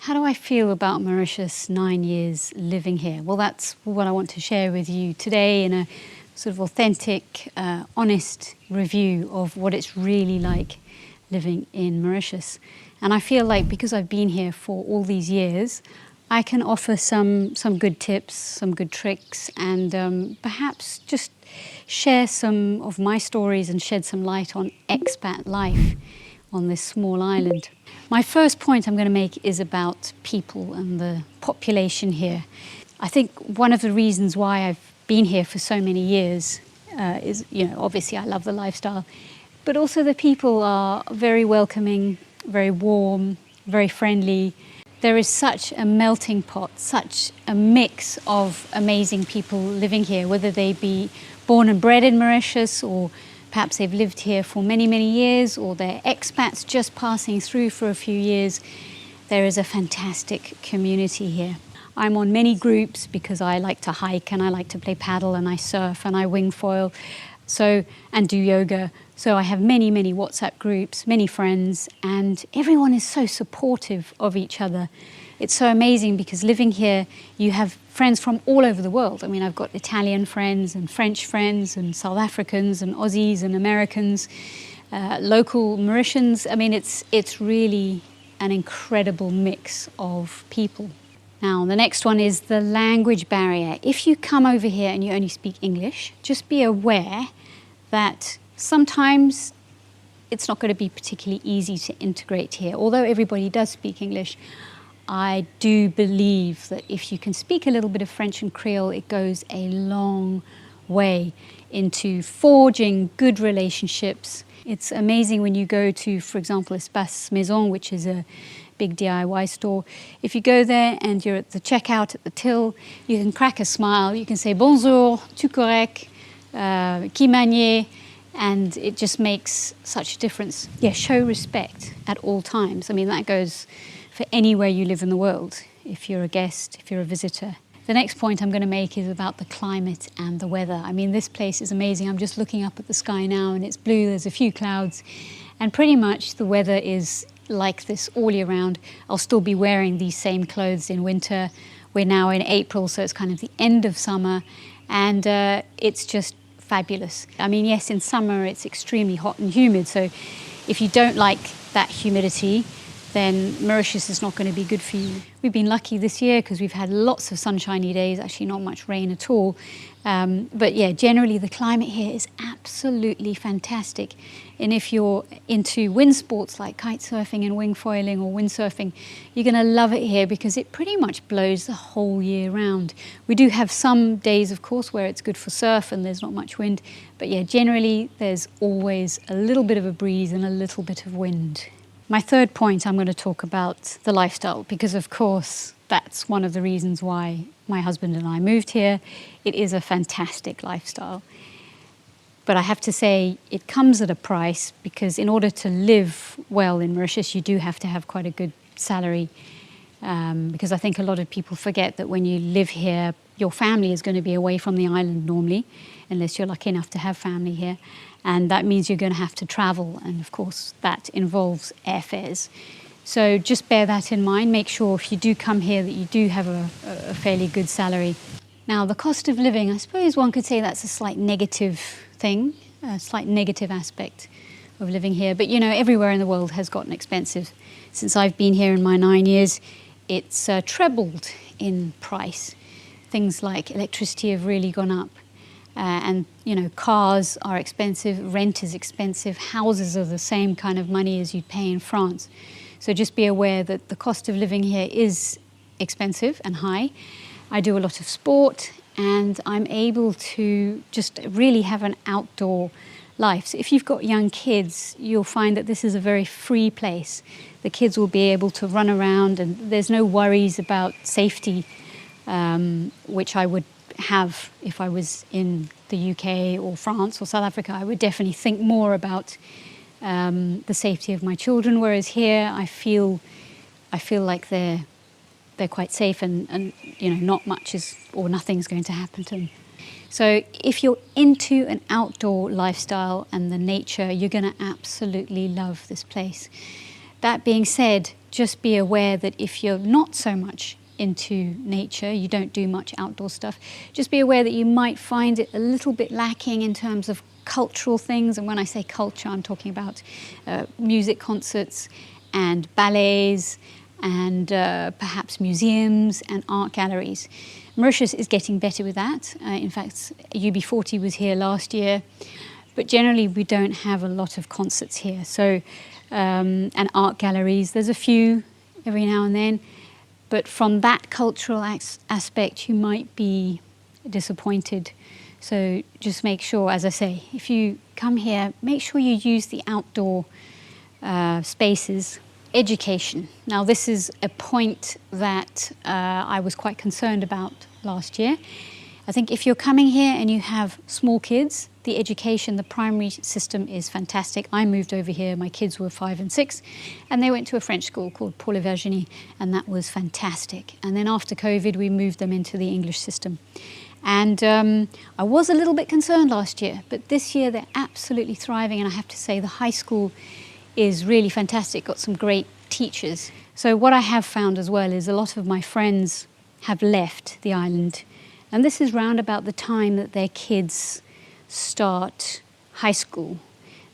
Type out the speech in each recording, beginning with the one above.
How do I feel about Mauritius 9 years living here? Well, that's what I want to share with you today in a sort of authentic, honest review of what it's really like living in Mauritius. And I feel like because I've been here for all these years, I can offer some good tips, some good tricks, and perhaps just share some of my stories and shed some light on expat life on this small island. My first point I'm going to make is about people and the population here. I think one of the reasons why I've been here for so many years is, obviously I love the lifestyle, but also the people are very welcoming, very warm, very friendly. There is such a melting pot, such a mix of amazing people living here, whether they be born and bred in Mauritius, or perhaps they've lived here for many, many years, or they're expats just passing through for a few years. There is a fantastic community here. I'm on many groups because I like to hike and I like to play paddle and I surf and I wing foil and do yoga. So I have many, many WhatsApp groups, many friends, and everyone is so supportive of each other. It's so amazing because living here, you have friends from all over the world. I mean, I've got Italian friends and French friends and South Africans and Aussies and Americans, local Mauritians. I mean, it's really an incredible mix of people. Now, the next one is the language barrier. If you come over here and you only speak English, just be aware that sometimes it's not going to be particularly easy to integrate here. Although everybody does speak English, I do believe that if you can speak a little bit of French and Creole, it goes a long way into forging good relationships. It's amazing when you go to, for example, Espace Maison, which is a big DIY store. If you go there and you're at the checkout at the till, you can crack a smile. You can say bonjour, tout correct, qui manier, and it just makes such a difference. Yeah, show respect at all times. I mean, that goes for anywhere you live in the world, if you're a guest, if you're a visitor. The next point I'm going to make is about the climate and the weather. I mean, this place is amazing. I'm just looking up at the sky now and it's blue, there's a few clouds, and pretty much the weather is like this all year round. I'll still be wearing these same clothes in winter. We're now in April, so it's kind of the end of summer, and it's just fabulous. I mean, yes, in summer it's extremely hot and humid, so if you don't like that humidity, then Mauritius is not going to be good for you. We've been lucky this year because we've had lots of sunshiny days, actually not much rain at all. But yeah, generally the climate here is absolutely fantastic. And if you're into wind sports like kite surfing and wing foiling or windsurfing, you're going to love it here because it pretty much blows the whole year round. We do have some days, of course, where it's good for surf and there's not much wind. But yeah, generally there's always a little bit of a breeze and a little bit of wind. My third point, I'm going to talk about the lifestyle because, of course, that's one of the reasons why my husband and I moved here. It is a fantastic lifestyle. But I have to say it comes at a price because in order to live well in Mauritius, you do have to have quite a good salary. Because I think a lot of people forget that when you live here, your family is going to be away from the island normally, unless you're lucky enough to have family here. And that means you're going to have to travel. And of course, that involves airfares. So just bear that in mind. Make sure if you do come here that you do have a fairly good salary. Now, the cost of living, I suppose one could say that's a slight negative thing, a slight negative aspect of living here. But, everywhere in the world has gotten expensive. Since I've been here in my 9 years, it's trebled in price. Things like electricity have really gone up. And cars are expensive, rent is expensive, houses are the same kind of money as you'd pay in France. So just be aware that the cost of living here is expensive and high. I do a lot of sport and I'm able to just really have an outdoor life. So if you've got young kids, you'll find that this is a very free place. The kids will be able to run around and there's no worries about safety, which I would have if I was in the UK or France or South Africa. I would definitely think more about the safety of my children, whereas here I feel like they're quite safe and not much is or nothing's going to happen to them. So if you're into an outdoor lifestyle and the nature, you're going to absolutely love this place. That being said, just be aware that if you're not so much into nature, you don't do much outdoor stuff, just be aware that you might find it a little bit lacking in terms of cultural things. And when I say culture, I'm talking about music concerts and ballets and perhaps museums and art galleries. Mauritius is getting better with that. In fact, UB40 was here last year, but generally we don't have a lot of concerts here. So, and art galleries, there's a few every now and then, but from that cultural aspect, you might be disappointed. So just make sure, as I say, if you come here, make sure you use the outdoor spaces. Education. Now, this is a point that I was quite concerned about last year. I think if you're coming here and you have small kids, the education, the primary system is fantastic. I moved over here, my kids were 5 and 6, and they went to a French school called Pour la Virginie, and that was fantastic. And then after COVID, we moved them into the English system. And I was a little bit concerned last year, but this year they're absolutely thriving, and I have to say the high school is really fantastic, got some great teachers. So what I have found as well is a lot of my friends have left the island, and this is round about the time that their kids start high school.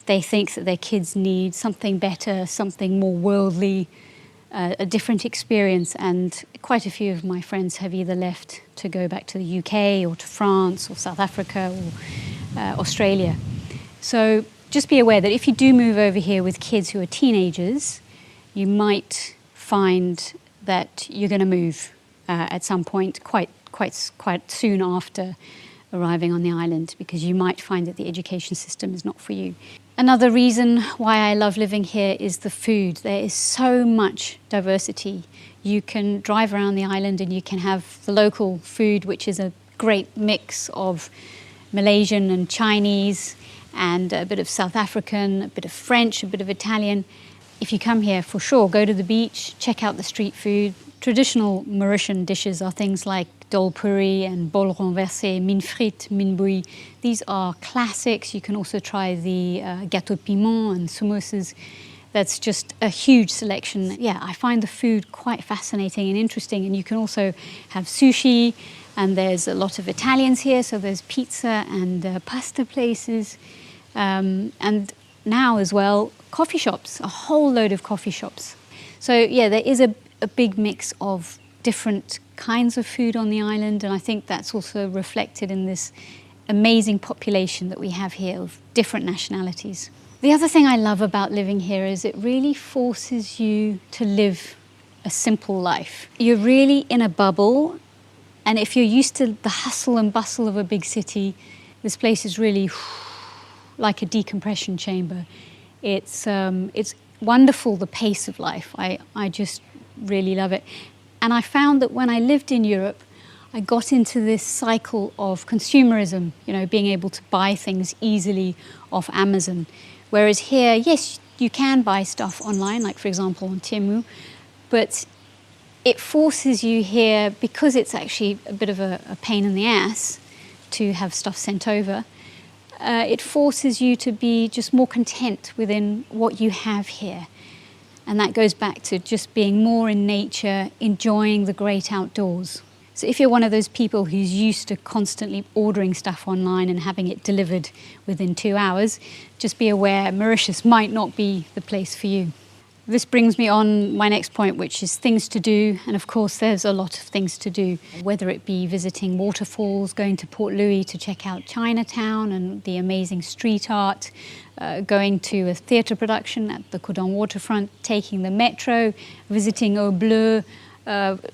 They think that their kids need something better, something more worldly, a different experience, and quite a few of my friends have either left to go back to the UK or to France or South Africa or Australia. So just be aware that if you do move over here with kids who are teenagers, you might find that you're going to move at some point quite soon after arriving on the island, because you might find that the education system is not for you. Another reason why I love living here is the food. There is so much diversity. You can drive around the island and you can have the local food, which is a great mix of Malaysian and Chinese, and a bit of South African, a bit of French, a bit of Italian. If you come here, for sure, go to the beach, check out the street food. Traditional Mauritian dishes are things like dol puri and bol renversé, mine frite, mine bouillie. These are classics. You can also try the gâteau piment and samosas. That's just a huge selection. Yeah, I find the food quite fascinating and interesting. And you can also have sushi, and there's a lot of Italians here, so there's pizza and pasta places. And now as well, coffee shops, a whole load of coffee shops. So yeah, there is a big mix of different kinds of food on the island, and I think that's also reflected in this amazing population that we have here of different nationalities. The other thing I love about living here is it really forces you to live a simple life. You're really in a bubble, and if you're used to the hustle and bustle of a big city, this place is really like a decompression chamber. It's wonderful, the pace of life. I just really love it. And I found that when I lived in Europe, I got into this cycle of consumerism, being able to buy things easily off Amazon. Whereas here, yes, you can buy stuff online, like for example on Temu, but it forces you here, because it's actually a bit of a pain in the ass to have stuff sent over, it forces you to be just more content within what you have here. And that goes back to just being more in nature, enjoying the great outdoors. So if you're one of those people who's used to constantly ordering stuff online and having it delivered within 2 hours, just be aware Mauritius might not be the place for you. This brings me on my next point, which is things to do. And of course, there's a lot of things to do, whether it be visiting waterfalls, going to Port Louis to check out Chinatown and the amazing street art, going to a theatre production at the Cordon waterfront, taking the metro, visiting Au Bleu,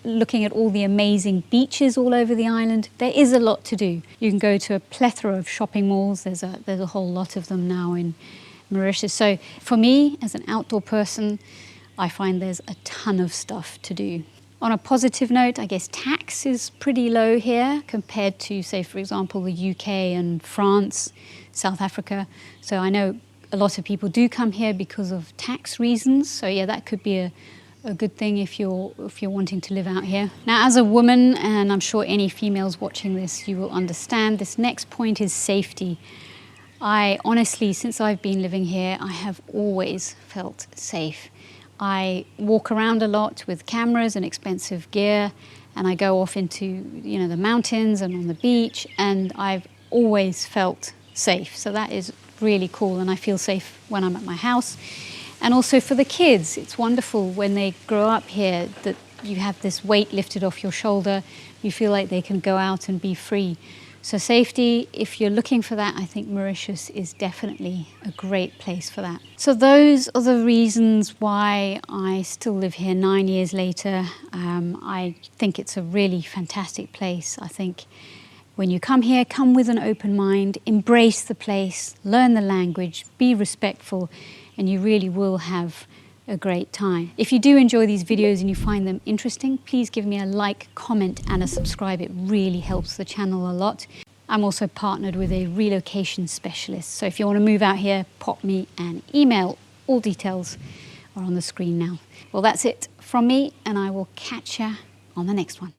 looking at all the amazing beaches all over the island. There is a lot to do. You can go to a plethora of shopping malls. There's a whole lot of them now in Mauritius. So for me, as an outdoor person, I find there's a ton of stuff to do. On a positive note, I guess tax is pretty low here compared to, say, for example, the UK and France, South Africa. So I know a lot of people do come here because of tax reasons. So yeah, that could be a good thing if you're wanting to live out here. Now, as a woman, and I'm sure any females watching this, you will understand, this next point is safety. I honestly, since I've been living here, I have always felt safe. I walk around a lot with cameras and expensive gear, and I go off into, the mountains and on the beach, and I've always felt safe. So that is really cool, and I feel safe when I'm at my house. And also for the kids, it's wonderful when they grow up here that you have this weight lifted off your shoulder. You feel like they can go out and be free. So safety, if you're looking for that, I think Mauritius is definitely a great place for that. So those are the reasons why I still live here 9 years later. I think it's a really fantastic place. I think when you come here, come with an open mind, embrace the place, learn the language, be respectful, and you really will have a great time. If you do enjoy these videos and you find them interesting, please give me a like, comment and a subscribe. It really helps the channel a lot. I'm also partnered with a relocation specialist. So if you want to move out here, pop me an email. All details are on the screen now. Well, that's it from me, and I will catch you on the next one.